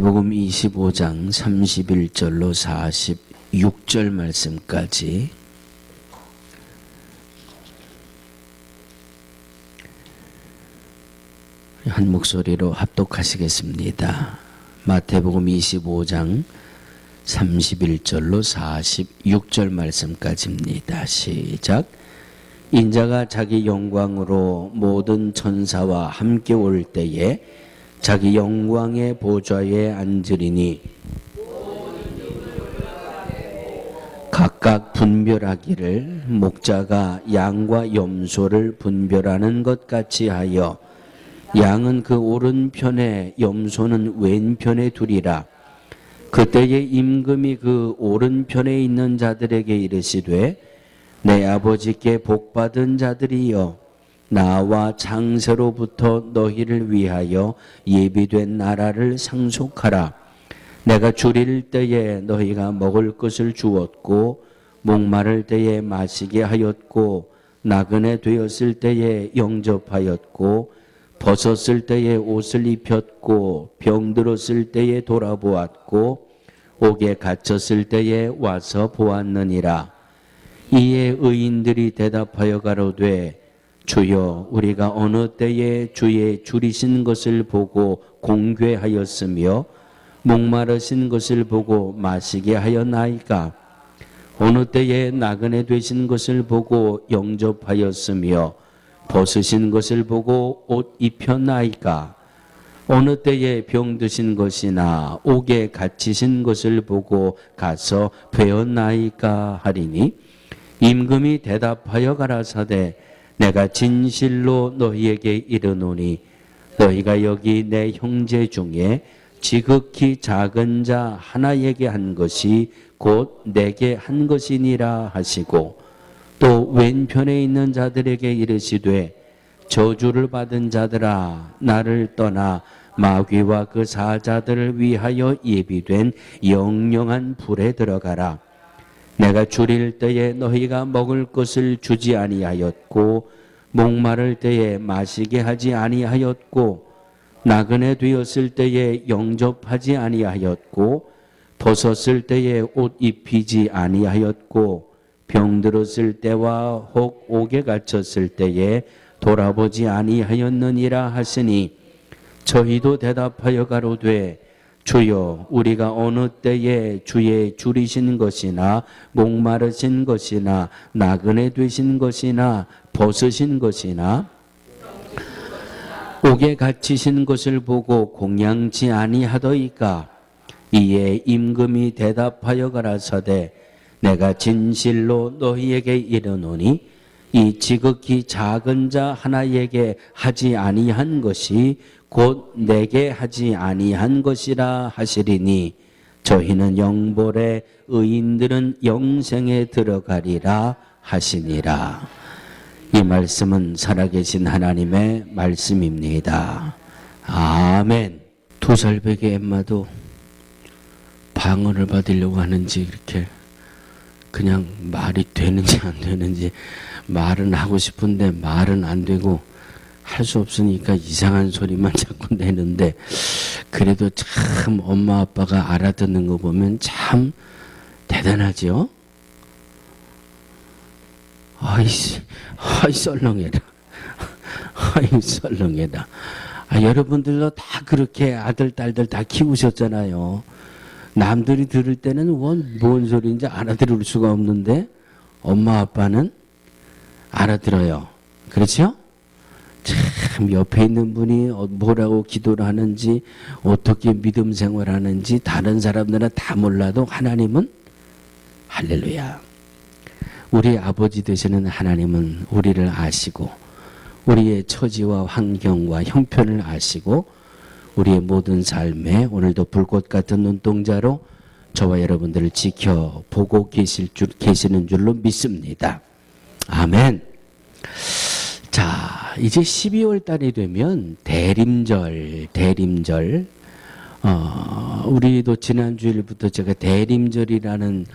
마태복음 25장 31절로 46절 말씀까지 한 목소리로 합독하시겠습니다. 마태복음 25장 31절로 46절 말씀까지입니다. 시작. 인자가 자기 영광으로 모든 천사와 함께 올 때에 자기 영광의 보좌에 앉으리니 각각 분별하기를 목자가 양과 염소를 분별하는 것 같이 하여 양은 그 오른편에 염소는 왼편에 두리라. 그때에 임금이 그 오른편에 있는 자들에게 이르시되 내 아버지께 복받은 자들이여 나와 창세로부터 너희를 위하여 예비된 나라를 상속하라. 내가 줄일 때에 너희가 먹을 것을 주었고 목마를 때에 마시게 하였고 나그네 되었을 때에 영접하였고 벗었을 때에 옷을 입혔고 병들었을 때에 돌아보았고 옥에 갇혔을 때에 와서 보았느니라. 이에 의인들이 대답하여 가로되 주여 우리가 어느 때에 주의 줄이신 것을 보고 공궤하였으며 목마르신 것을 보고 마시게 하였나이까? 어느 때에 나그네 되신 것을 보고 영접하였으며 벗으신 것을 보고 옷 입혔나이까? 어느 때에 병드신 것이나 옥에 갇히신 것을 보고 가서 배웠나이까 하리니 임금이 대답하여 가라사대 내가 진실로 너희에게 이르노니 너희가 여기 내 형제 중에 지극히 작은 자 하나에게 한 것이 곧 내게 한 것이니라 하시고 또 왼편에 있는 자들에게 이르시되 저주를 받은 자들아 나를 떠나 마귀와 그 사자들을 위하여 예비된 영영한 불에 들어가라. 내가 줄일 때에 너희가 먹을 것을 주지 아니하였고 목마를 때에 마시게 하지 아니하였고 나그네 되었을 때에 영접하지 아니하였고 벗었을 때에 옷 입히지 아니하였고 병들었을 때와 혹 옥에 갇혔을 때에 돌아보지 아니하였느니라 하시니 저희도 대답하여 가로되 주여 우리가 어느 때에 주의 줄이신 것이나 목마르신 것이나 나그네 되신 것이나 벗으신 것이나 옥에 갇히신 것을 보고 공양치 아니하더이까? 이에 임금이 대답하여 가라사대 내가 진실로 너희에게 이르노니 이 지극히 작은 자 하나에게 하지 아니한 것이 곧 내게 하지 아니한 것이라 하시리니 저희는 영벌에 의인들은 영생에 들어가리라 하시니라. 이 말씀은 살아계신 하나님의 말씀입니다. 아멘. 2살배기 엠마도 방언을 받으려고 하는지 이렇게 그냥 말이 되는지 안 되는지 말은 하고 싶은데 말은 안 되고 할 수 없으니까 이상한 소리만 자꾸 내는데 그래도 참 엄마 아빠가 알아듣는 거 보면 참 대단하죠. 아이 썰렁해라. 아이 썰렁해라. 여러분들도 다 그렇게 아들 딸들 다 키우셨잖아요. 남들이 들을 때는 뭔 소리인지 알아들을 수가 없는데 엄마 아빠는 알아들어요. 그렇죠? 참 옆에 있는 분이 뭐라고 기도를 하는지 어떻게 믿음 생활하는지 다른 사람들은 다 몰라도 하나님은 할렐루야. 우리 아버지 되시는 하나님은 우리를 아시고 우리의 처지와 환경과 형편을 아시고 우리의 모든 삶에 오늘도 불꽃 같은 눈동자로 저와 여러분들을 지켜보고 계시는 줄로 믿습니다. 아멘. 자, 이제 12월 달이 되면 대림절. 우리도 지난 주일부터 제가 대림절이라는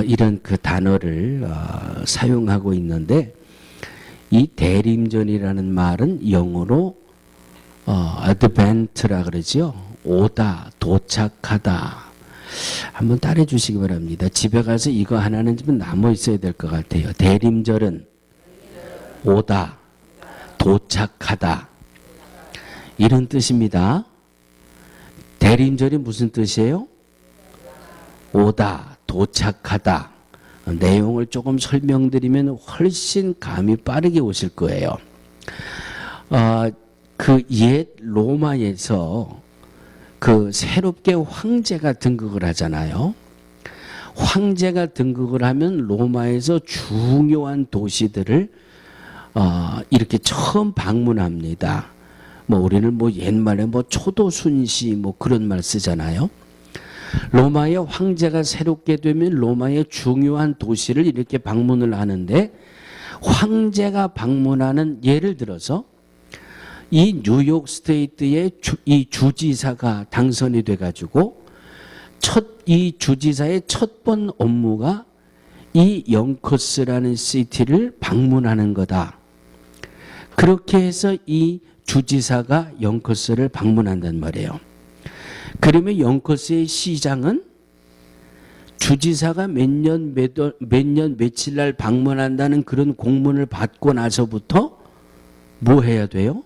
이런 그 단어를 사용하고 있는데 이 대림절이라는 말은 영어로 advent라 그러죠. 오다, 도착하다. 한번 따라해 주시기 바랍니다. 집에 가서 이거 하나는 좀 남아 있어야 될 것 같아요. 대림절은 오다, 도착하다. 이런 뜻입니다. 대림절이 무슨 뜻이에요? 오다, 도착하다. 내용을 조금 설명드리면 훨씬 감이 빠르게 오실 거예요. 그 옛 로마에서 그 새롭게 황제가 등극을 하잖아요. 황제가 등극을 하면 로마에서 중요한 도시들을 이렇게 처음 방문합니다. 뭐 우리는 뭐 옛말에 뭐 초도순시 뭐 그런 말 쓰잖아요. 로마의 황제가 새롭게 되면 로마의 중요한 도시를 이렇게 방문을 하는데, 황제가 방문하는, 예를 들어서 이 뉴욕 스테이트의 이 주지사가 당선이 돼가지고 이 주지사의 첫 번 업무가 이 영커스라는 시티를 방문하는 거다. 그렇게 해서 이 주지사가 영커스를 방문한단 말이에요. 그러면 영커스의 시장은 주지사가 몇 년 며칠 날 방문한다는 그런 공문을 받고 나서부터 뭐 해야 돼요?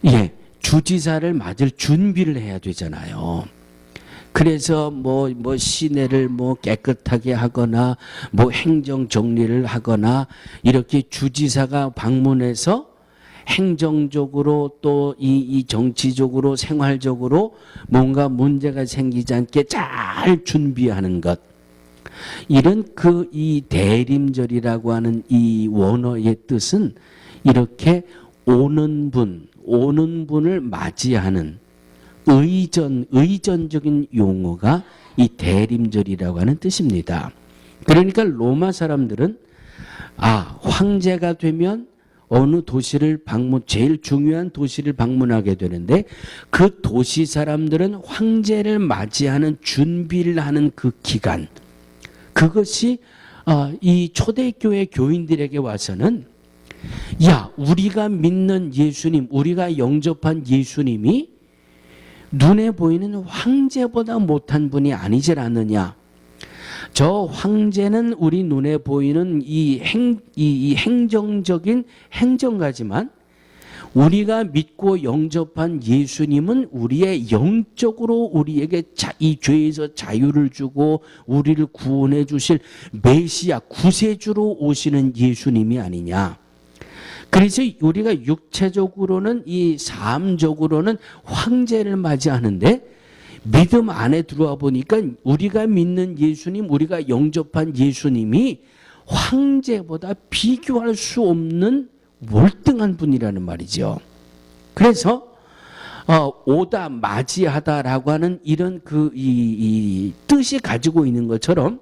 예, 주지사를 맞을 준비를 해야 되잖아요. 그래서 뭐 시내를 뭐 깨끗하게 하거나 뭐 행정 정리를 하거나 이렇게 주지사가 방문해서 행정적으로 또 이 정치적으로 생활적으로 뭔가 문제가 생기지 않게 잘 준비하는 것. 이런 이 대림절이라고 하는 이 원어의 뜻은 이렇게 오는 분을 맞이하는 의전적인 용어가 이 대림절이라고 하는 뜻입니다. 그러니까 로마 사람들은 황제가 되면 어느 도시를 제일 중요한 도시를 방문하게 되는데, 그 도시 사람들은 황제를 맞이하는 준비를 하는 그 기간, 그것이 이 초대교회 교인들에게 와서는 우리가 믿는 예수님, 우리가 영접한 예수님이 눈에 보이는 황제보다 못한 분이 아니질 않느냐. 저 황제는 우리 눈에 보이는 이 행정적인 행정가지만 우리가 믿고 영접한 예수님은 우리의 영적으로 우리에게 이 죄에서 자유를 주고 우리를 구원해 주실 메시아 구세주로 오시는 예수님이 아니냐. 그래서 우리가 육체적으로는 이 삶적으로는 황제를 맞이하는데, 믿음 안에 들어와 보니까 우리가 믿는 예수님, 우리가 영접한 예수님이 황제보다 비교할 수 없는 월등한 분이라는 말이죠. 그래서 오다, 맞이하다라고 하는 이런 이 뜻이 가지고 있는 것처럼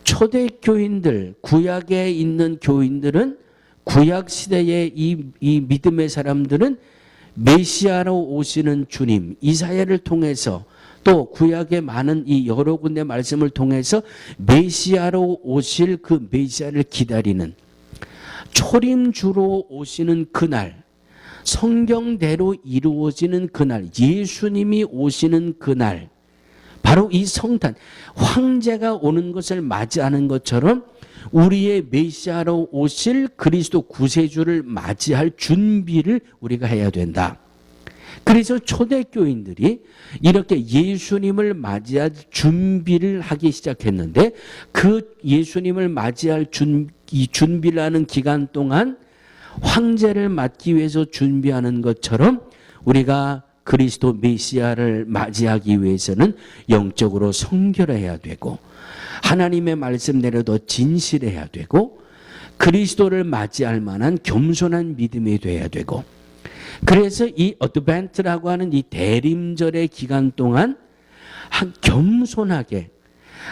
초대교인들, 구약에 있는 교인들은, 구약 시대의 이 믿음의 사람들은 메시아로 오시는 주님, 이사야를 통해서 또 구약의 많은 이 여러 군데 말씀을 통해서 메시아로 오실 그 메시아를 기다리는, 초림주로 오시는 그날, 성경대로 이루어지는 그날, 예수님이 오시는 그날, 바로 이 성탄, 황제가 오는 것을 맞이하는 것처럼 우리의 메시아로 오실 그리스도 구세주를 맞이할 준비를 우리가 해야 된다. 그래서 초대교인들이 이렇게 예수님을 맞이할 준비를 하기 시작했는데, 그 예수님을 맞이할 이 준비를 하는 기간 동안 황제를 맞기 위해서 준비하는 것처럼 우리가 그리스도 메시아를 맞이하기 위해서는 영적으로 성결해야 되고, 하나님의 말씀 내려도 진실해야 되고, 그리스도를 맞이할 만한 겸손한 믿음이 돼야 되고, 그래서 이 어드벤트라고 하는 이 대림절의 기간 동안 겸손하게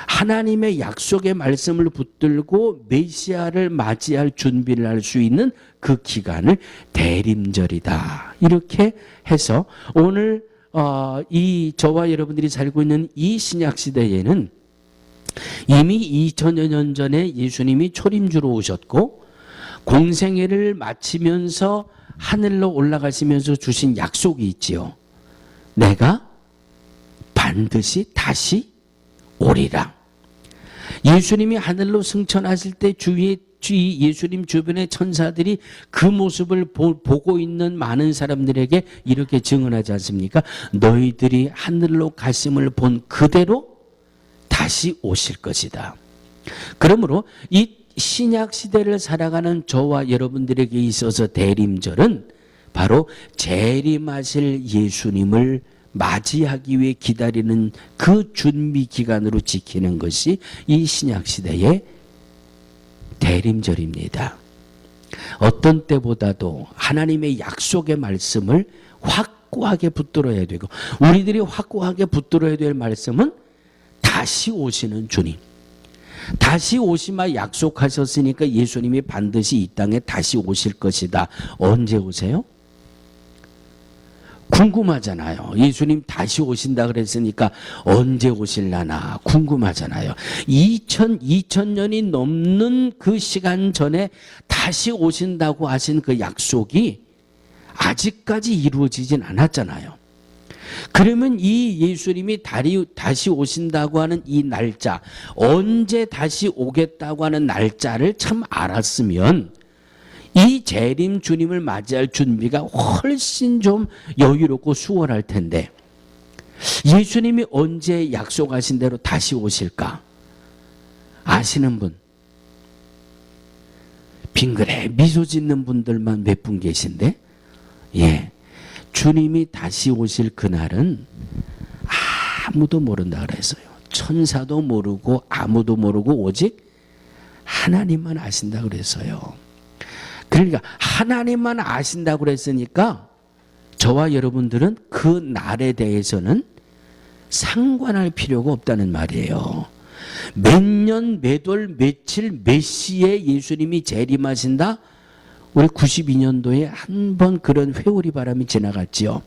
하나님의 약속의 말씀을 붙들고 메시아를 맞이할 준비를 할 수 있는 그 기간을 대림절이다. 이렇게 해서 오늘 저와 여러분들이 살고 있는 이 신약 시대에는 이미 2000여 년 전에 예수님이 초림주로 오셨고, 공생애를 마치면서 하늘로 올라가시면서 주신 약속이 있지요. 내가 반드시 다시 오리라. 예수님이 하늘로 승천하실 때 주위 예수님 주변의 천사들이 그 모습을 보고 있는 많은 사람들에게 이렇게 증언하지 않습니까? 너희들이 하늘로 가심을 본 그대로 다시 오실 것이다. 그러므로 이 신약 시대를 살아가는 저와 여러분들에게 있어서 대림절은 바로 재림하실 예수님을 맞이하기 위해 기다리는 그 준비 기간으로 지키는 것이 이 신약 시대의 대림절입니다. 어떤 때보다도 하나님의 약속의 말씀을 확고하게 붙들어야 되고, 우리들이 확고하게 붙들어야 될 말씀은 다시 오시는 주님, 다시 오시마 약속하셨으니까 예수님이 반드시 이 땅에 다시 오실 것이다. 언제 오세요? 궁금하잖아요. 예수님 다시 오신다 그랬으니까 언제 오실라나 궁금하잖아요. 2000년이 넘는 그 시간 전에 다시 오신다고 하신 그 약속이 아직까지 이루어지진 않았잖아요. 그러면 이 예수님이 다시 오신다고 하는 이 날짜, 언제 다시 오겠다고 하는 날짜를 참 알았으면 이 재림 주님을 맞이할 준비가 훨씬 좀 여유롭고 수월할 텐데, 예수님이 언제 약속하신 대로 다시 오실까 아시는 분? 빙그레 미소 짓는 분들만 몇 분 계신데, 예, 주님이 다시 오실 그날은 아무도 모른다 그랬어요. 천사도 모르고 아무도 모르고 오직 하나님만 아신다 그랬어요. 그러니까 하나님만 아신다고 그랬으니까 저와 여러분들은 그 날에 대해서는 상관할 필요가 없다는 말이에요. 몇 년, 몇 월, 며칠, 몇 시에 예수님이 재림하신다? 우리 92년도에 한 번 그런 회오리 바람이 지나갔지요.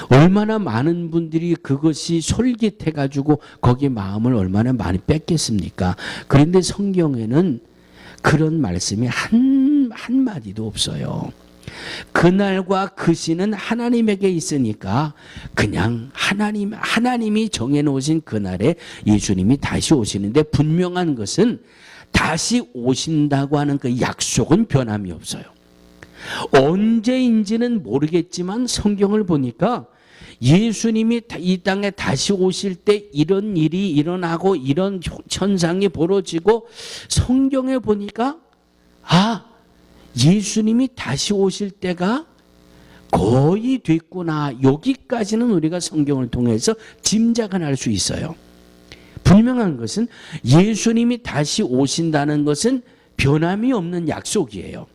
얼마나 많은 분들이 그것이 솔깃해가지고 거기에 마음을 얼마나 많이 뺏겠습니까? 그런데 성경에는 그런 말씀이 한마디도 없어요. 그날과 그 시는 하나님에게 있으니까 그냥 하나님이 정해놓으신 그날에 예수님이 다시 오시는데, 분명한 것은 다시 오신다고 하는 그 약속은 변함이 없어요. 언제인지는 모르겠지만 성경을 보니까 예수님이 이 땅에 다시 오실 때 이런 일이 일어나고 이런 현상이 벌어지고, 성경에 보니까 예수님이 다시 오실 때가 거의 됐구나, 여기까지는 우리가 성경을 통해서 짐작은 할 수 있어요. 분명한 것은 예수님이 다시 오신다는 것은 변함이 없는 약속이에요.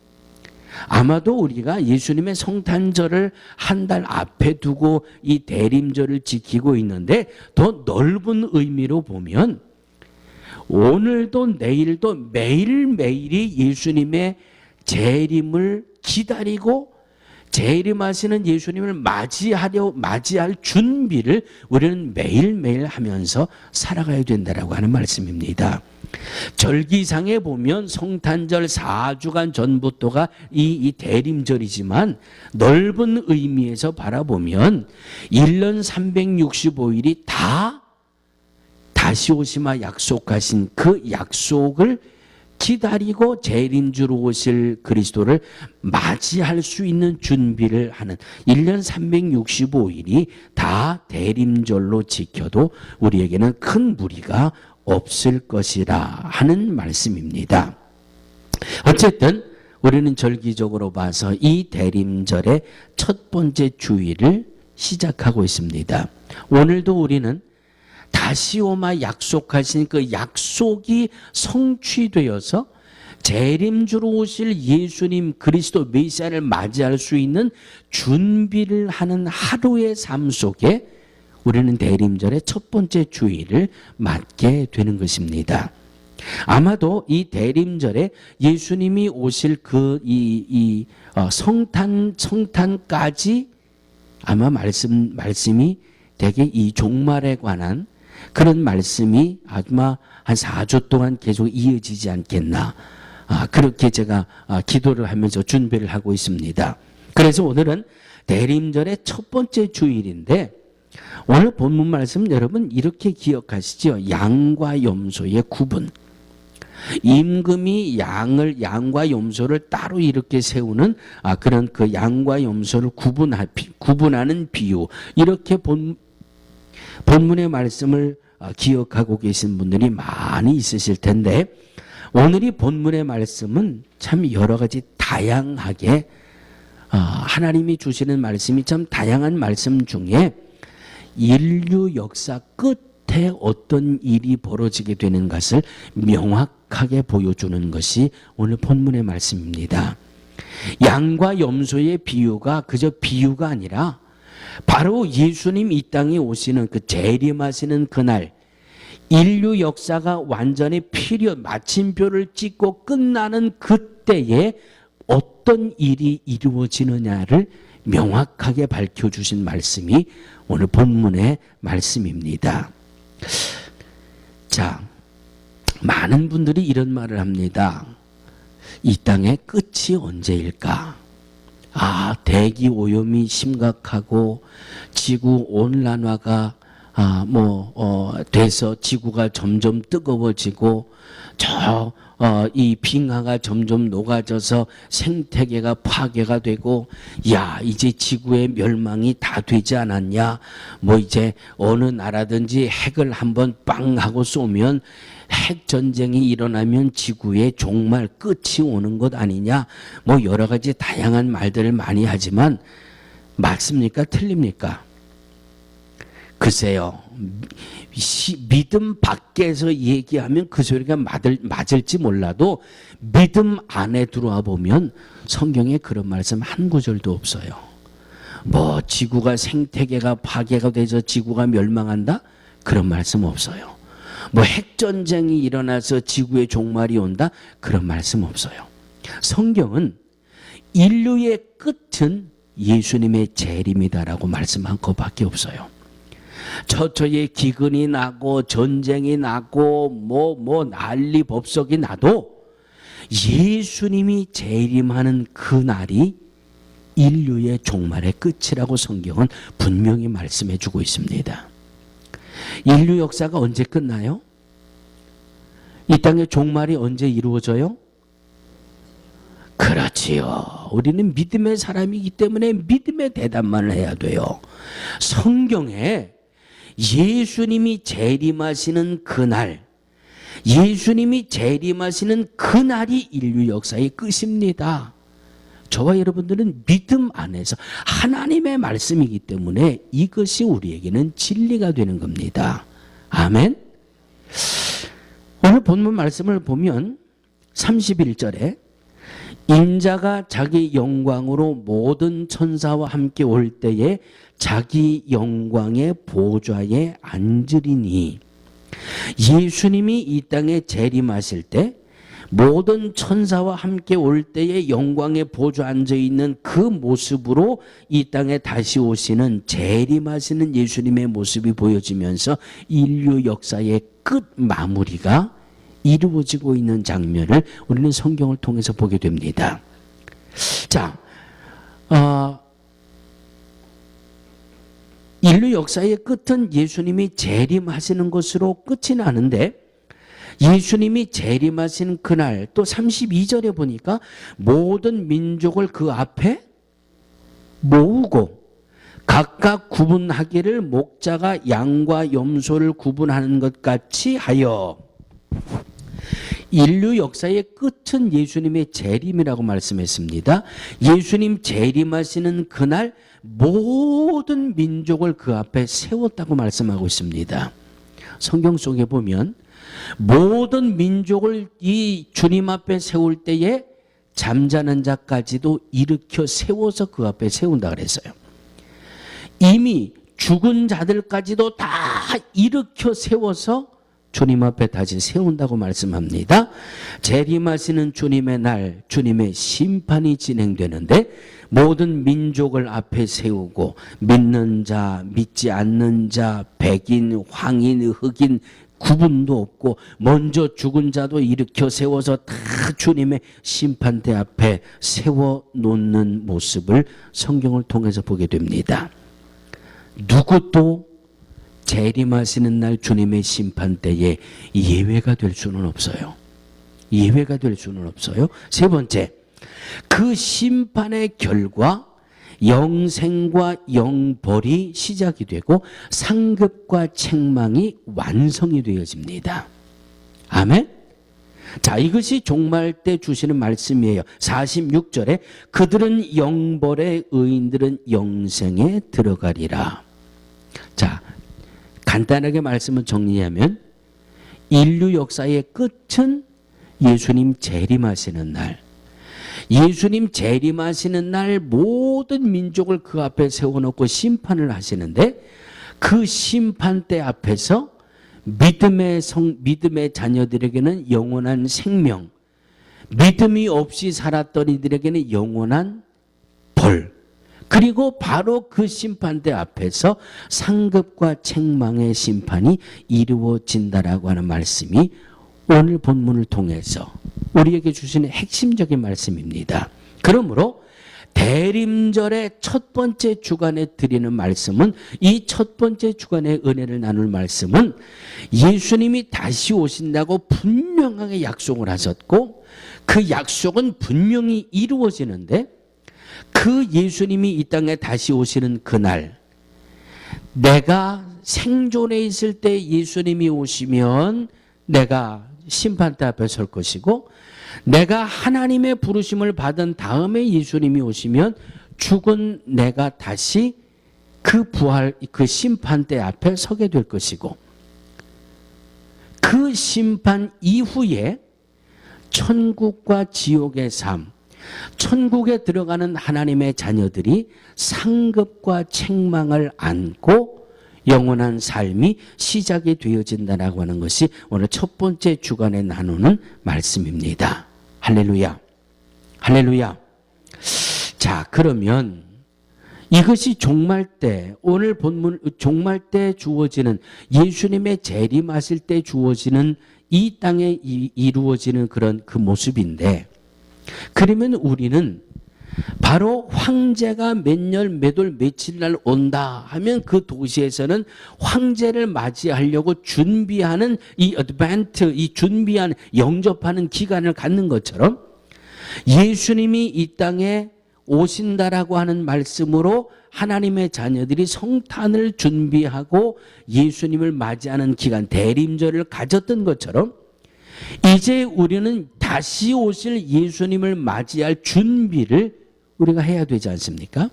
아마도 우리가 예수님의 성탄절을 한 달 앞에 두고 이 대림절을 지키고 있는데, 더 넓은 의미로 보면 오늘도 내일도 매일매일이 예수님의 재림을 기다리고 재림하시는 예수님을 맞이할 준비를 우리는 매일매일 하면서 살아가야 된다라고 하는 말씀입니다. 절기상에 보면 성탄절 4주간 전부터가 이 대림절이지만, 넓은 의미에서 바라보면 1년 365일이 다 다시 오시마 약속하신 그 약속을 기다리고 재림주로 오실 그리스도를 맞이할 수 있는 준비를 하는 1년 365일이 다 대림절로 지켜도 우리에게는 큰 무리가 없을 것이라 하는 말씀입니다. 어쨌든 우리는 절기적으로 봐서 이 대림절의 첫 번째 주일을 시작하고 있습니다. 오늘도 우리는 다시 오마 약속하신 그 약속이 성취되어서 재림주로 오실 예수님 그리스도 메시아를 맞이할 수 있는 준비를 하는 하루의 삶 속에 우리는 대림절의 첫 번째 주일을 맞게 되는 것입니다. 아마도 이 대림절에 예수님이 오실 성탄까지 아마 말씀이 되게 이 종말에 관한 그런 말씀이 아마 한 4주 동안 계속 이어지지 않겠나, 그렇게 제가 기도를 하면서 준비를 하고 있습니다. 그래서 오늘은 대림절의 첫 번째 주일인데, 오늘 본문 말씀 여러분 이렇게 기억하시죠? 양과 염소의 구분. 임금이 양과 염소를 따로 이렇게 세우는 그런 그 양과 염소를 구분하는 비유. 이렇게 본문의 말씀을 기억하고 계신 분들이 많이 있으실 텐데, 오늘 이 본문의 말씀은 참 여러 가지 다양하게 하나님이 주시는 말씀이 참 다양한 말씀 중에 인류 역사 끝에 어떤 일이 벌어지게 되는 것을 명확하게 보여주는 것이 오늘 본문의 말씀입니다. 양과 염소의 비유가 그저 비유가 아니라 바로 예수님 이 땅에 오시는 그 재림하시는 그날, 인류 역사가 완전히 마침표를 찍고 끝나는 그때에 어떤 일이 이루어지느냐를 명확하게 밝혀주신 말씀이 오늘 본문의 말씀입니다. 자, 많은 분들이 이런 말을 합니다. 이 땅의 끝이 언제일까? 대기 오염이 심각하고 지구 온난화가 돼서 지구가 점점 뜨거워지고 이 빙하가 점점 녹아져서 생태계가 파괴가 되고, 이제 지구의 멸망이 다 되지 않았냐? 이제 어느 나라든지 핵을 한번 빵 하고 쏘면 핵 전쟁이 일어나면 지구의 종말 끝이 오는 것 아니냐? 여러 가지 다양한 말들을 많이 하지만 맞습니까? 틀립니까? 글쎄요, 믿음 밖에서 얘기하면 그 소리가 맞을지 몰라도 믿음 안에 들어와 보면 성경에 그런 말씀 한 구절도 없어요. 지구가 생태계가 파괴가 돼서 지구가 멸망한다? 그런 말씀 없어요. 핵전쟁이 일어나서 지구의 종말이 온다? 그런 말씀 없어요. 성경은 인류의 끝은 예수님의 재림이다라고 말씀한 것밖에 없어요. 처처에 기근이 나고 전쟁이 나고 난리 법석이 나도 예수님이 재림하는 그 날이 인류의 종말의 끝이라고 성경은 분명히 말씀해 주고 있습니다. 인류 역사가 언제 끝나요? 이 땅의 종말이 언제 이루어져요? 그렇지요. 우리는 믿음의 사람이기 때문에 믿음의 대답만 해야 돼요. 성경에 예수님이 재림하시는 그날, 예수님이 재림하시는 그날이 인류 역사의 끝입니다. 저와 여러분들은 믿음 안에서 하나님의 말씀이기 때문에 이것이 우리에게는 진리가 되는 겁니다. 아멘. 오늘 본문 말씀을 보면 31절에 인자가 자기 영광으로 모든 천사와 함께 올 때에 자기 영광의 보좌에 앉으리니, 예수님이 이 땅에 재림하실 때 모든 천사와 함께 올 때에 영광의 보좌에 앉아있는 그 모습으로 이 땅에 다시 오시는 재림하시는 예수님의 모습이 보여지면서 인류 역사의 끝 마무리가 이루어지고 있는 장면을 우리는 성경을 통해서 보게 됩니다. 자, 인류 역사의 끝은 예수님이 재림하시는 것으로 끝이 나는데, 예수님이 재림하신 그날 또 32절에 보니까 모든 민족을 그 앞에 모으고 각각 구분하기를 목자가 양과 염소를 구분하는 것 같이 하여, 인류 역사의 끝은 예수님의 재림이라고 말씀했습니다. 예수님 재림하시는 그날 모든 민족을 그 앞에 세웠다고 말씀하고 있습니다. 성경 속에 보면 모든 민족을 이 주님 앞에 세울 때에 잠자는 자까지도 일으켜 세워서 그 앞에 세운다 그랬어요. 이미 죽은 자들까지도 다 일으켜 세워서 주님 앞에 다시 세운다고 말씀합니다. 재림하시는 주님의 날, 주님의 심판이 진행되는데 모든 민족을 앞에 세우고 믿는 자, 믿지 않는 자, 백인, 황인, 흑인 구분도 없고 먼저 죽은 자도 일으켜 세워서 다 주님의 심판대 앞에 세워놓는 모습을 성경을 통해서 보게 됩니다. 누구도 재림하시는 날 주님의 심판 때에 예외가 될 수는 없어요. 예외가 될 수는 없어요. 세 번째, 그 심판의 결과 영생과 영벌이 시작이 되고 상급과 책망이 완성이 되어집니다. 아멘. 자, 이것이 종말 때 주시는 말씀이에요. 46절에 그들은 영벌에 의인들은 영생에 들어가리라. 자, 간단하게 말씀을 정리하면 인류 역사의 끝은 예수님 재림하시는 날, 예수님 재림하시는 날 모든 민족을 그 앞에 세워놓고 심판을 하시는데 그 심판대 앞에서 믿음의 자녀들에게는 영원한 생명, 믿음이 없이 살았던 이들에게는 영원한 벌, 그리고 바로 그 심판대 앞에서 상급과 책망의 심판이 이루어진다라고 하는 말씀이 오늘 본문을 통해서 우리에게 주시는 핵심적인 말씀입니다. 그러므로 대림절의 첫 번째 주간에 드리는 말씀은, 이 첫 번째 주간의 은혜를 나눌 말씀은 예수님이 다시 오신다고 분명하게 약속을 하셨고 그 약속은 분명히 이루어지는데 그 예수님이 이 땅에 다시 오시는 그날, 내가 생존해 있을 때 예수님이 오시면 내가 심판대 앞에 설 것이고, 내가 하나님의 부르심을 받은 다음에 예수님이 오시면 죽은 내가 다시 그 부활, 그 심판대 앞에 서게 될 것이고, 그 심판 이후에 천국과 지옥의 삶, 천국에 들어가는 하나님의 자녀들이 상급과 책망을 안고 영원한 삶이 시작이 되어진다라고 하는 것이 오늘 첫 번째 주간에 나누는 말씀입니다. 할렐루야. 할렐루야. 자, 그러면 이것이 종말 때, 오늘 본문 종말 때 주어지는, 예수님의 재림하실 때 주어지는 이 땅에 이루어지는 그런 그 모습인데, 그러면 우리는 바로 황제가 몇 년, 몇 월, 며칠 날 온다 하면 그 도시에서는 황제를 맞이하려고 준비하는 이 어드밴트, 이 준비하는, 영접하는 기간을 갖는 것처럼 예수님이 이 땅에 오신다라고 하는 말씀으로 하나님의 자녀들이 성탄을 준비하고 예수님을 맞이하는 기간, 대림절을 가졌던 것처럼 이제 우리는 다시 오실 예수님을 맞이할 준비를 우리가 해야 되지 않습니까?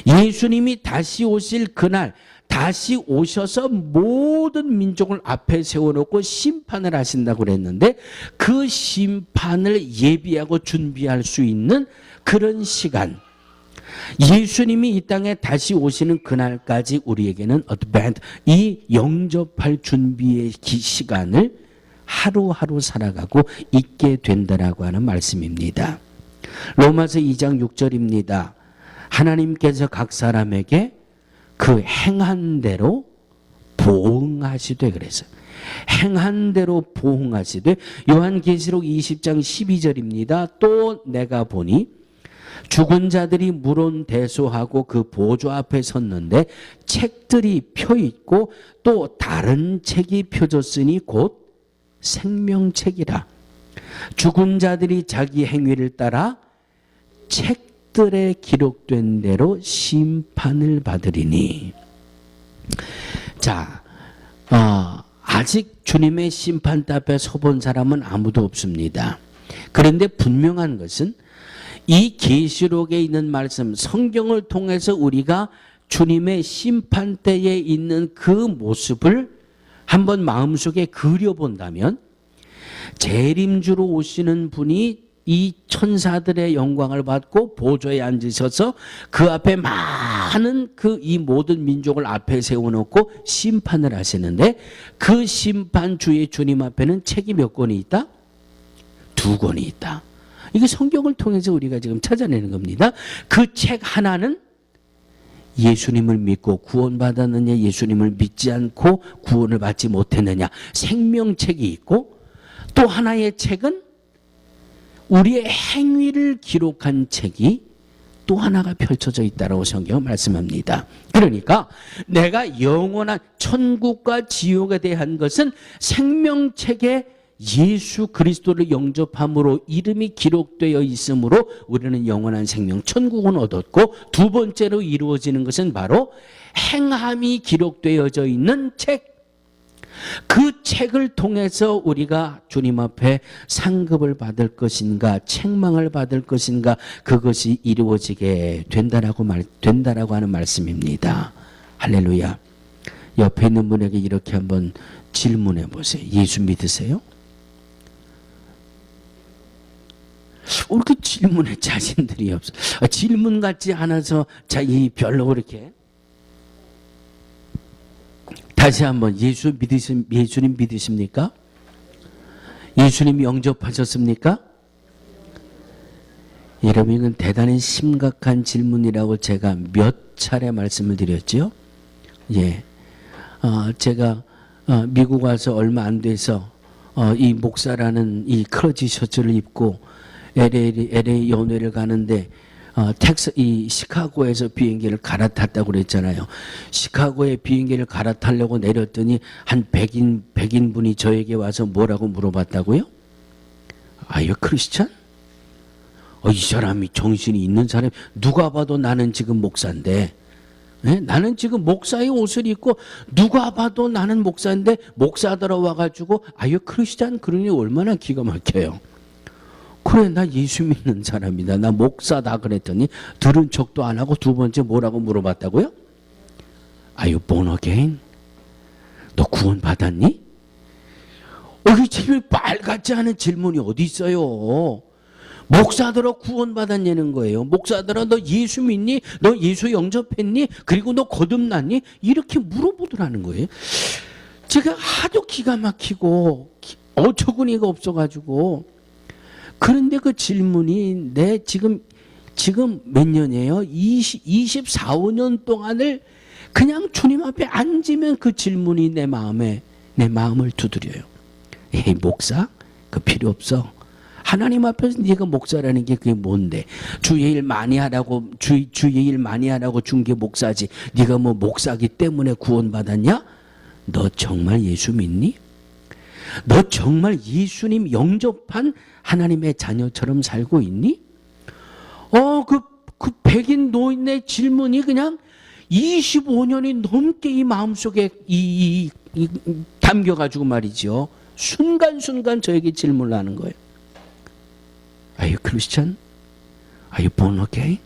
예수님이 다시 오실 그날, 다시 오셔서 모든 민족을 앞에 세워놓고 심판을 하신다고 그랬는데 그 심판을 예비하고 준비할 수 있는 그런 시간, 예수님이 이 땅에 다시 오시는 그날까지 우리에게는 어드밴트, 이 영접할 준비의 시간을 하루하루 살아가고 있게 된다라고 하는 말씀입니다. 로마서 2장 6절입니다. 하나님께서 각 사람에게 그 행한 대로 보응하시되, 그래서 행한 대로 보응하시되, 요한계시록 20장 12절입니다. 또 내가 보니 죽은 자들이 물론대소하고 그 보좌 앞에 섰는데 책들이 펴 있고 또 다른 책이 펴졌으니 곧 생명책이라. 죽은 자들이 자기 행위를 따라 책들에 기록된 대로 심판을 받으리니. 자, 아직 주님의 심판대 앞에 서본 사람은 아무도 없습니다. 그런데 분명한 것은 이 계시록에 있는 말씀, 성경을 통해서 우리가 주님의 심판대에 있는 그 모습을 한번 마음속에 그려본다면, 재림주로 오시는 분이 이 천사들의 영광을 받고 보좌에 앉으셔서 그 앞에 많은 이 모든 민족을 앞에 세워놓고 심판을 하시는데, 그 심판주의 주님 앞에는 책이 몇 권이 있다? 2권이 있다. 이게 성경을 통해서 우리가 지금 찾아내는 겁니다. 그 책 하나는 예수님을 믿고 구원받았느냐, 예수님을 믿지 않고 구원을 받지 못했느냐, 생명책이 있고, 또 하나의 책은 우리의 행위를 기록한 책이 또 하나가 펼쳐져 있다고 성경은 말씀합니다. 그러니까 내가 영원한 천국과 지옥에 대한 것은 생명책에 예수 그리스도를 영접함으로 이름이 기록되어 있으므로 우리는 영원한 생명 천국은 얻었고, 두 번째로 이루어지는 것은 바로 행함이 기록되어져 있는 책, 그 책을 통해서 우리가 주님 앞에 상급을 받을 것인가 책망을 받을 것인가, 그것이 이루어지게 된다라고 하는 말씀입니다. 할렐루야. 옆에 있는 분에게 이렇게 한번 질문해 보세요. 예수 믿으세요? 왜 이렇게 질문에 자신들이 없어? 질문 같지 않아서 별로 그렇게. 다시 한번 예수님 믿으십니까? 예수님 영접하셨습니까? 여러분, 이건 대단히 심각한 질문이라고 제가 몇 차례 말씀을 드렸죠. 예, 제가 미국 와서 얼마 안 돼서 이 목사라는 이 크러지 셔츠를 입고 LA 연회를 가는데 이 시카고에서 비행기를 갈아탔다고 그랬잖아요. 시카고에 비행기를 갈아타려고 내렸더니 한 백인분이 저에게 와서 뭐라고 물어봤다고요? Are you Christian? 이 사람이 정신이 있는 사람이, 누가 봐도 나는 지금 목사인데, 나는 지금 목사의 옷을 입고 누가 봐도 나는 목사인데 목사들어 와가지고 Are you Christian? 그러니 얼마나 기가 막혀요. 그래, 나 예수 믿는 사람이다, 나 목사다 그랬더니 들은 척도 안 하고 두 번째 뭐라고 물어봤다고요? Are you born again? 너 구원 받았니? 이 질문 빨갛지 않은 질문이 어디 있어요? 목사들아 구원 받았냐는 거예요. 목사들아 너 예수 믿니? 너 예수 영접했니? 그리고 너 거듭났니? 이렇게 물어보더라는 거예요. 제가 하도 기가 막히고 어처구니가 없어가지고. 그런데 그 질문이 지금 몇 년이에요? 24, 5년 동안을 그냥 주님 앞에 앉으면 그 질문이 내 마음을 두드려요. 에이, 목사? 그 필요 없어. 하나님 앞에서 네가 목사라는 게 그게 뭔데? 주의 일 많이 하라고 주의 일 많이 하라고 준 게 목사지. 네가 뭐 목사기 때문에 구원받았냐? 너 정말 예수 믿니? 너 정말 예수님 영접한 하나님의 자녀처럼 살고 있니? 그 백인 노인의 질문이 그냥 25년이 넘게 이 마음속에 담겨가지고 말이죠. 순간순간 저에게 질문을 하는 거예요. Are you Christian? Are you born again?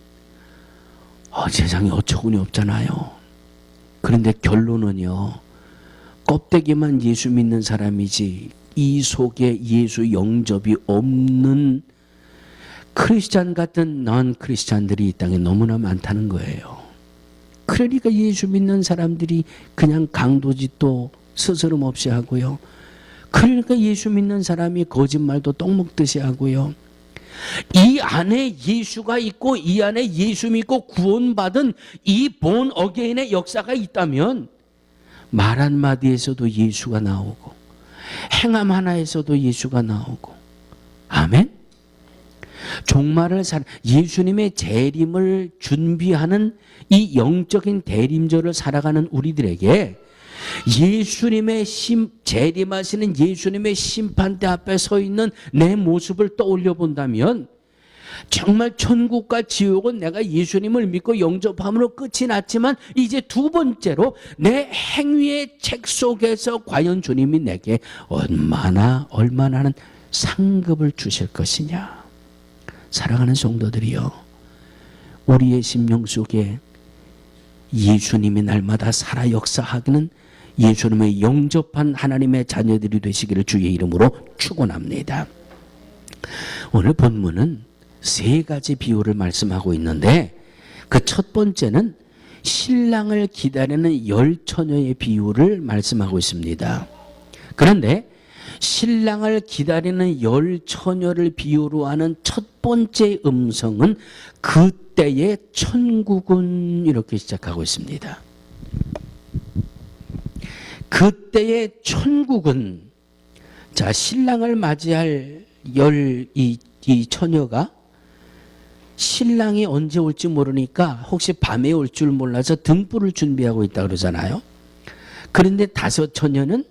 세상에 어처구니 없잖아요. 그런데 결론은요, 껍데기만 예수 믿는 사람이지 이 속에 예수 영접이 없는 크리스찬 같은 넌 크리스찬들이 이 땅에 너무나 많다는 거예요. 그러니까 예수 믿는 사람들이 그냥 강도짓도 스스럼 없이 하고요. 그러니까 예수 믿는 사람이 거짓말도 떡 먹듯이 하고요. 이 안에 예수가 있고 이 안에 예수 믿고 구원받은 이 본 어게인의 역사가 있다면 말 한마디에서도 예수가 나오고 행함 하나에서도 예수가 나오고, 아멘? 종말을 예수님의 재림을 준비하는 이 영적인 대림절을 살아가는 우리들에게 예수님의 재림하시는 예수님의 심판대 앞에 서 있는 내 모습을 떠올려 본다면 정말 천국과 지옥은 내가 예수님을 믿고 영접함으로 끝이 났지만 이제 두 번째로 내 행위의 책 속에서 과연 주님이 내게 얼마나 상급을 주실 것이냐. 사랑하는 성도들이여, 우리의 심령 속에 예수님이 날마다 살아 역사하기는 예수님의 영접한 하나님의 자녀들이 되시기를 주의 이름으로 축원합니다. 오늘 본문은 세 가지 비유를 말씀하고 있는데 그 첫 번째는 신랑을 기다리는 열 처녀의 비유를 말씀하고 있습니다. 그런데 신랑을 기다리는 열 처녀를 비유로 하는 첫 번째 음성은 그때의 천국은 이렇게 시작하고 있습니다. 그때의 천국은, 자, 신랑을 맞이할 이 처녀가 신랑이 언제 올지 모르니까 혹시 밤에 올 줄 몰라서 등불을 준비하고 있다 그러잖아요. 그런데 다섯 처녀는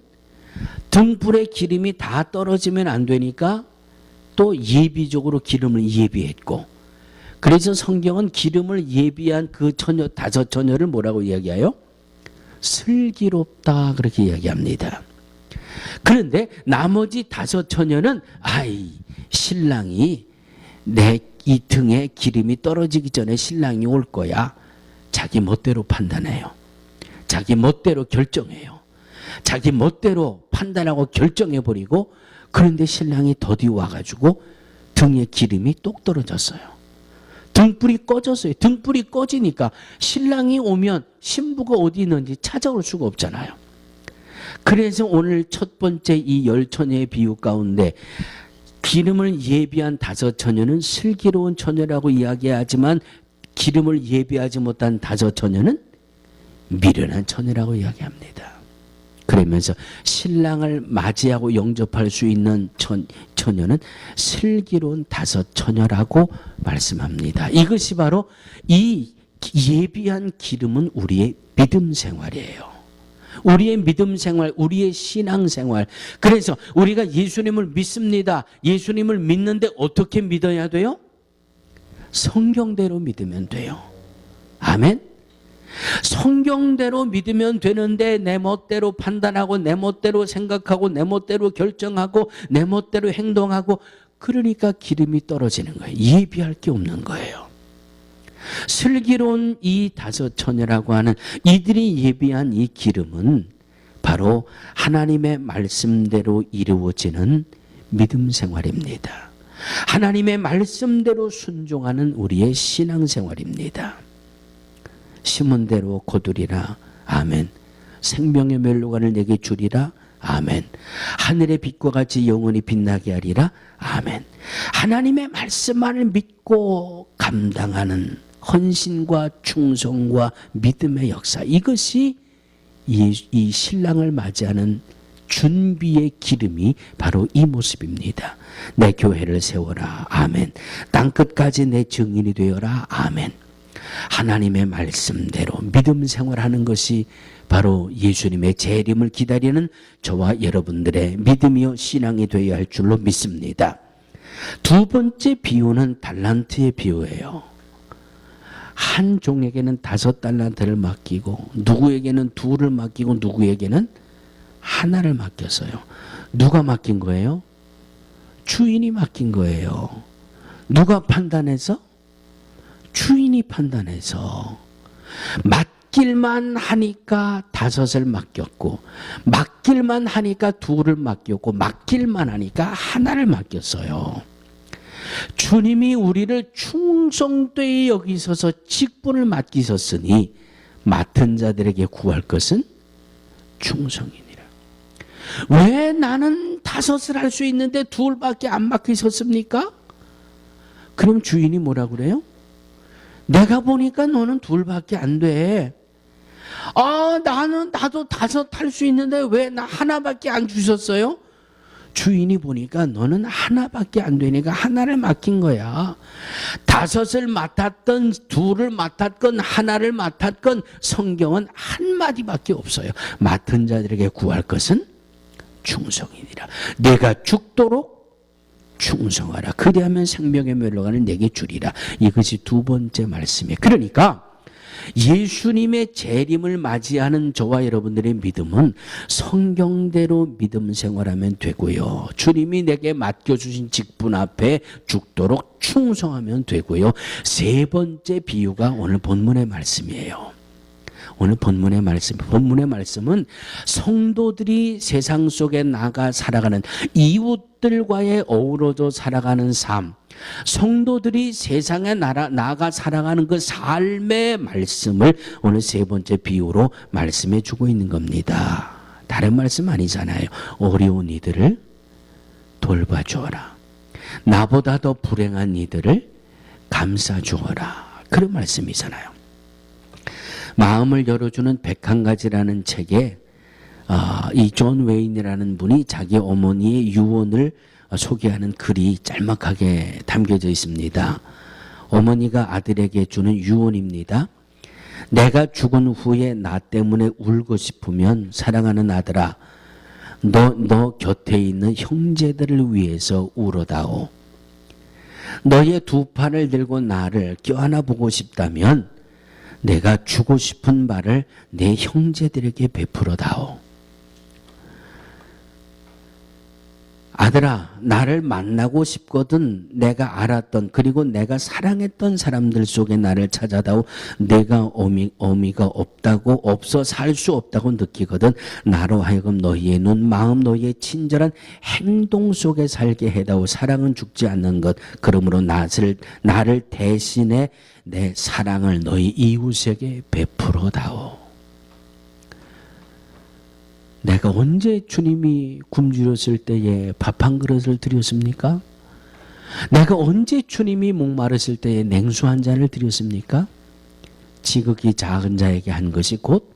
등불에 기름이 다 떨어지면 안 되니까 또 예비적으로 기름을 예비했고, 그래서 성경은 기름을 예비한 그 처녀, 다섯 처녀를 뭐라고 이야기해요? 슬기롭다 그렇게 이야기합니다. 그런데 나머지 다섯 처녀는 신랑이 내 이 등에 기름이 떨어지기 전에 신랑이 올 거야. 자기 멋대로 판단해요. 자기 멋대로 결정해요. 자기 멋대로 판단하고 결정해버리고, 그런데 신랑이 더디 와가지고 등에 기름이 똑 떨어졌어요. 등불이 꺼졌어요. 등불이 꺼지니까 신랑이 오면 신부가 어디 있는지 찾아올 수가 없잖아요. 그래서 오늘 첫 번째 이 열 처녀의 비유 가운데 기름을 예비한 다섯 처녀는 슬기로운 처녀라고 이야기하지만 기름을 예비하지 못한 다섯 처녀는 미련한 처녀라고 이야기합니다. 그러면서 신랑을 맞이하고 영접할 수 있는 처녀는 슬기로운 다섯 처녀라고 말씀합니다. 이것이 바로 이 예비한 기름은 우리의 믿음 생활이에요. 우리의 믿음 생활, 우리의 신앙 생활. 그래서 우리가 예수님을 믿습니다. 예수님을 믿는데 어떻게 믿어야 돼요? 성경대로 믿으면 돼요. 아멘. 성경대로 믿으면 되는데 내 멋대로 판단하고 내 멋대로 생각하고 내 멋대로 결정하고 내 멋대로 행동하고, 그러니까 기름이 떨어지는 거예요. 예비할 게 없는 거예요. 슬기로운 이 다섯 처녀라고 하는 이들이 예비한 이 기름은 바로 하나님의 말씀대로 이루어지는 믿음 생활입니다. 하나님의 말씀대로 순종하는 우리의 신앙 생활입니다. 심은 대로 거두리라. 아멘. 생명의 멸로관을 내게 주리라. 아멘. 하늘의 빛과 같이 영원히 빛나게 하리라. 아멘. 하나님의 말씀만을 믿고 감당하는 헌신과 충성과 믿음의 역사, 이것이 이 신랑을 맞이하는 준비의 기름이 바로 이 모습입니다. 내 교회를 세워라. 아멘. 땅끝까지 내 증인이 되어라. 아멘. 하나님의 말씀대로 믿음 생활하는 것이 바로 예수님의 재림을 기다리는 저와 여러분들의 믿음이요 신앙이 되어야 할 줄로 믿습니다. 두 번째 비유는 달란트의 비유예요. 한 종에게는 5달란트를 맡기고 누구에게는 2를 맡기고 누구에게는 하나를 맡겼어요. 누가 맡긴 거예요? 주인이 맡긴 거예요. 누가 판단해서? 주인이 판단해서. 맡길만 하니까 5을 맡겼고, 맡길만 하니까 2를 맡겼고, 맡길만 하니까 하나를 맡겼어요. 주님이 우리를 충성되이 여기셔서 직분을 맡기셨으니 맡은 자들에게 구할 것은 충성이니라. 왜 나는 5을 할 수 있는데 2밖에 안 맡기셨습니까? 그럼 주인이 뭐라 그래요? 내가 보니까 너는 2밖에 안 돼. 나도 5 할 수 있는데 왜 나 하나밖에 안 주셨어요? 주인이 보니까 너는 하나밖에 안 되니까 하나를 맡긴 거야. 5을 맡았건 2를 맡았건 하나를 맡았건 성경은 한마디밖에 없어요. 맡은 자들에게 구할 것은 충성이니라. 내가 죽도록 충성하라. 그리하면 생명의 멸로관을 내게 주리라. 이것이 두 번째 말씀이에요. 그러니까 예수님의 재림을 맞이하는 저와 여러분들의 믿음은 성경대로 믿음 생활하면 되고요. 주님이 내게 맡겨주신 직분 앞에 죽도록 충성하면 되고요. 세 번째 비유가 오늘 본문의 말씀이에요. 오늘 본문의 말씀은 성도들이 세상 속에 나가 살아가는 이웃들과의 어우러져 살아가는 삶, 성도들이 세상에 나가 살아가는 그 삶의 말씀을 오늘 세 번째 비유로 말씀해 주고 있는 겁니다. 다른 말씀 아니잖아요. 어려운 이들을 돌봐주어라. 나보다 더 불행한 이들을 감싸주어라. 그런 말씀이잖아요. 마음을 열어주는 101가지라는 책에 이 존 웨인이라는 분이 자기 어머니의 유언을 소개하는 글이 짤막하게 담겨져 있습니다. 어머니가 아들에게 주는 유언입니다. 내가 죽은 후에 나 때문에 울고 싶으면 사랑하는 아들아, 너 곁에 있는 형제들을 위해서 울어다오. 너의 두 팔을 들고 나를 껴안아 보고 싶다면 내가 주고 싶은 바를 내 형제들에게 베풀어다오. 아들아, 나를 만나고 싶거든. 내가 알았던 그리고 내가 사랑했던 사람들 속에 나를 찾아다오. 내가 어미가 없어 살 수 없다고 느끼거든. 나로 하여금 너희의 눈, 마음, 너희의 친절한 행동 속에 살게 해다오. 사랑은 죽지 않는 것. 그러므로 나를 대신해 내 사랑을 너희 이웃에게 베풀어다오. 내가 언제 주님이 굶주렸을 때에 밥 한 그릇을 드렸습니까? 내가 언제 주님이 목마르실 때에 냉수 한 잔을 드렸습니까? 지극히 작은 자에게 한 것이 곧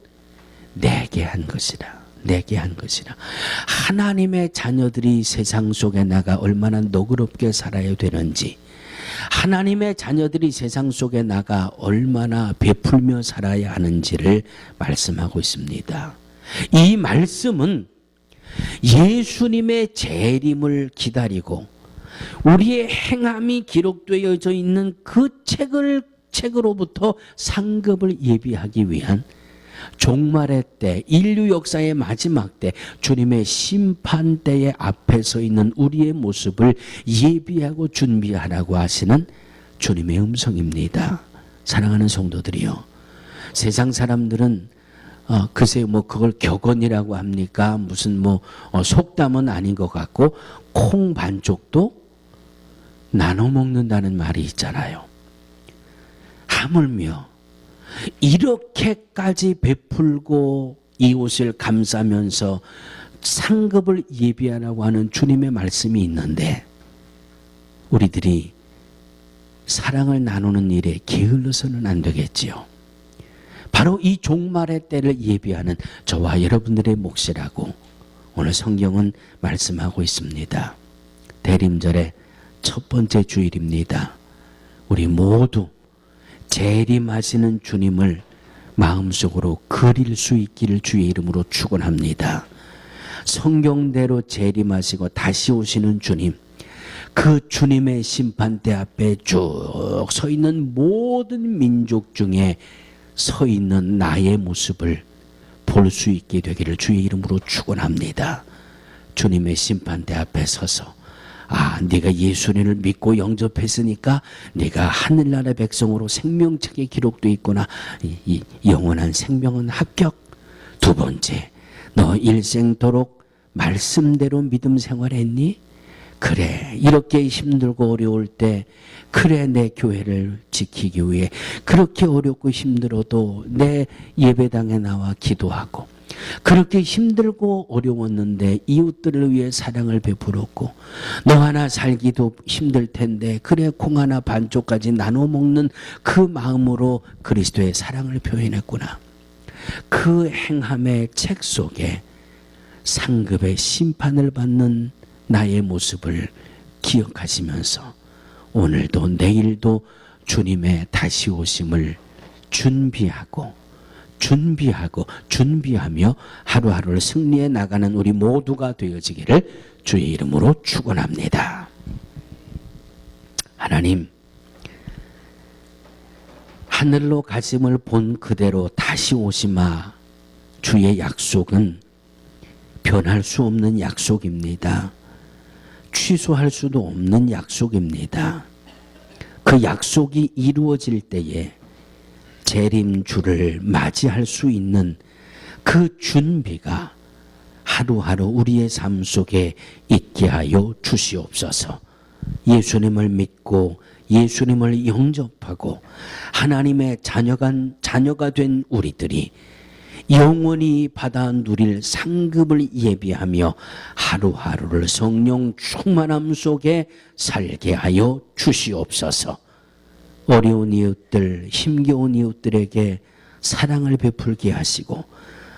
내게 한 것이라. 내게 한 것이라. 하나님의 자녀들이 세상 속에 나가 얼마나 너그럽게 살아야 되는지, 하나님의 자녀들이 세상 속에 나가 얼마나 베풀며 살아야 하는지를 말씀하고 있습니다. 이 말씀은 예수님의 재림을 기다리고 우리의 행함이 기록되어져 있는 그 책으로부터 상급을 예비하기 위한 종말의 때, 인류 역사의 마지막 때, 주님의 심판 때의 앞에 서 있는 우리의 모습을 예비하고 준비하라고 하시는 주님의 음성입니다. 사랑하는 성도들이요, 세상 사람들은 글쎄 그걸 격언이라고 합니까? 무슨 속담은 아닌 것 같고, 콩 반쪽도 나눠 먹는다는 말이 있잖아요. 하물며 이렇게까지 베풀고 이웃을 감싸면서 상급을 예비하라고 하는 주님의 말씀이 있는데, 우리들이 사랑을 나누는 일에 게을러서는 안 되겠지요. 바로 이 종말의 때를 예비하는 저와 여러분들의 몫이라고 오늘 성경은 말씀하고 있습니다. 대림절의 첫 번째 주일입니다. 우리 모두 재림하시는 주님을 마음속으로 그릴 수 있기를 주의 이름으로 축원합니다. 성경대로 재림하시고 다시 오시는 주님, 그 주님의 심판대 앞에 쭉 서 있는 모든 민족 중에 서 있는 나의 모습을 볼 수 있게 되기를 주의 이름으로 축원합니다. 주님의 심판대 앞에 서서 네가 예수님을 믿고 영접했으니까 네가 하늘나라 백성으로 생명책에 기록되어 있구나. 이 영원한 생명은 합격. 두 번째, 너 일생토록 말씀대로 믿음 생활했니? 그래, 이렇게 힘들고 어려울 때 그래, 내 교회를 지키기 위해 그렇게 어렵고 힘들어도 내 예배당에 나와 기도하고, 그렇게 힘들고 어려웠는데 이웃들을 위해 사랑을 베풀었고, 너 하나 살기도 힘들 텐데 그래, 콩 하나 반쪽까지 나눠 먹는 그 마음으로 그리스도의 사랑을 표현했구나. 그 행함의 책 속에 상급의 심판을 받는 나의 모습을 기억하시면서 오늘도 내일도 주님의 다시 오심을 준비하며 하루하루를 승리해 나가는 우리 모두가 되어지기를 주의 이름으로 축원합니다. 하나님, 하늘로 가심을 본 그대로 다시 오시마. 주의 약속은 변할 수 없는 약속입니다. 취소할 수도 없는 약속입니다. 그 약속이 이루어질 때에 재림주를 맞이할 수 있는 그 준비가 하루하루 우리의 삶 속에 있게 하여 주시옵소서. 예수님을 믿고 예수님을 영접하고 하나님의 자녀가 된 우리들이 영원히 받아 누릴 상급을 예비하며 하루하루를 성령 충만함 속에 살게 하여 주시옵소서. 어려운 이웃들, 힘겨운 이웃들에게 사랑을 베풀게 하시고,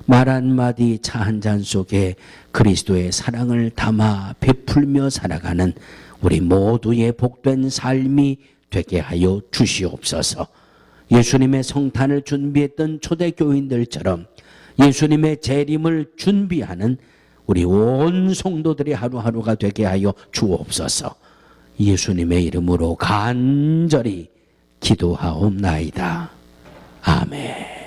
말 한마디 차 한잔 속에 그리스도의 사랑을 담아 베풀며 살아가는 우리 모두의 복된 삶이 되게 하여 주시옵소서. 예수님의 성탄을 준비했던 초대교인들처럼 예수님의 재림을 준비하는 우리 온 성도들이 하루하루가 되게 하여 주옵소서. 예수님의 이름으로 간절히 기도하옵나이다. 아멘.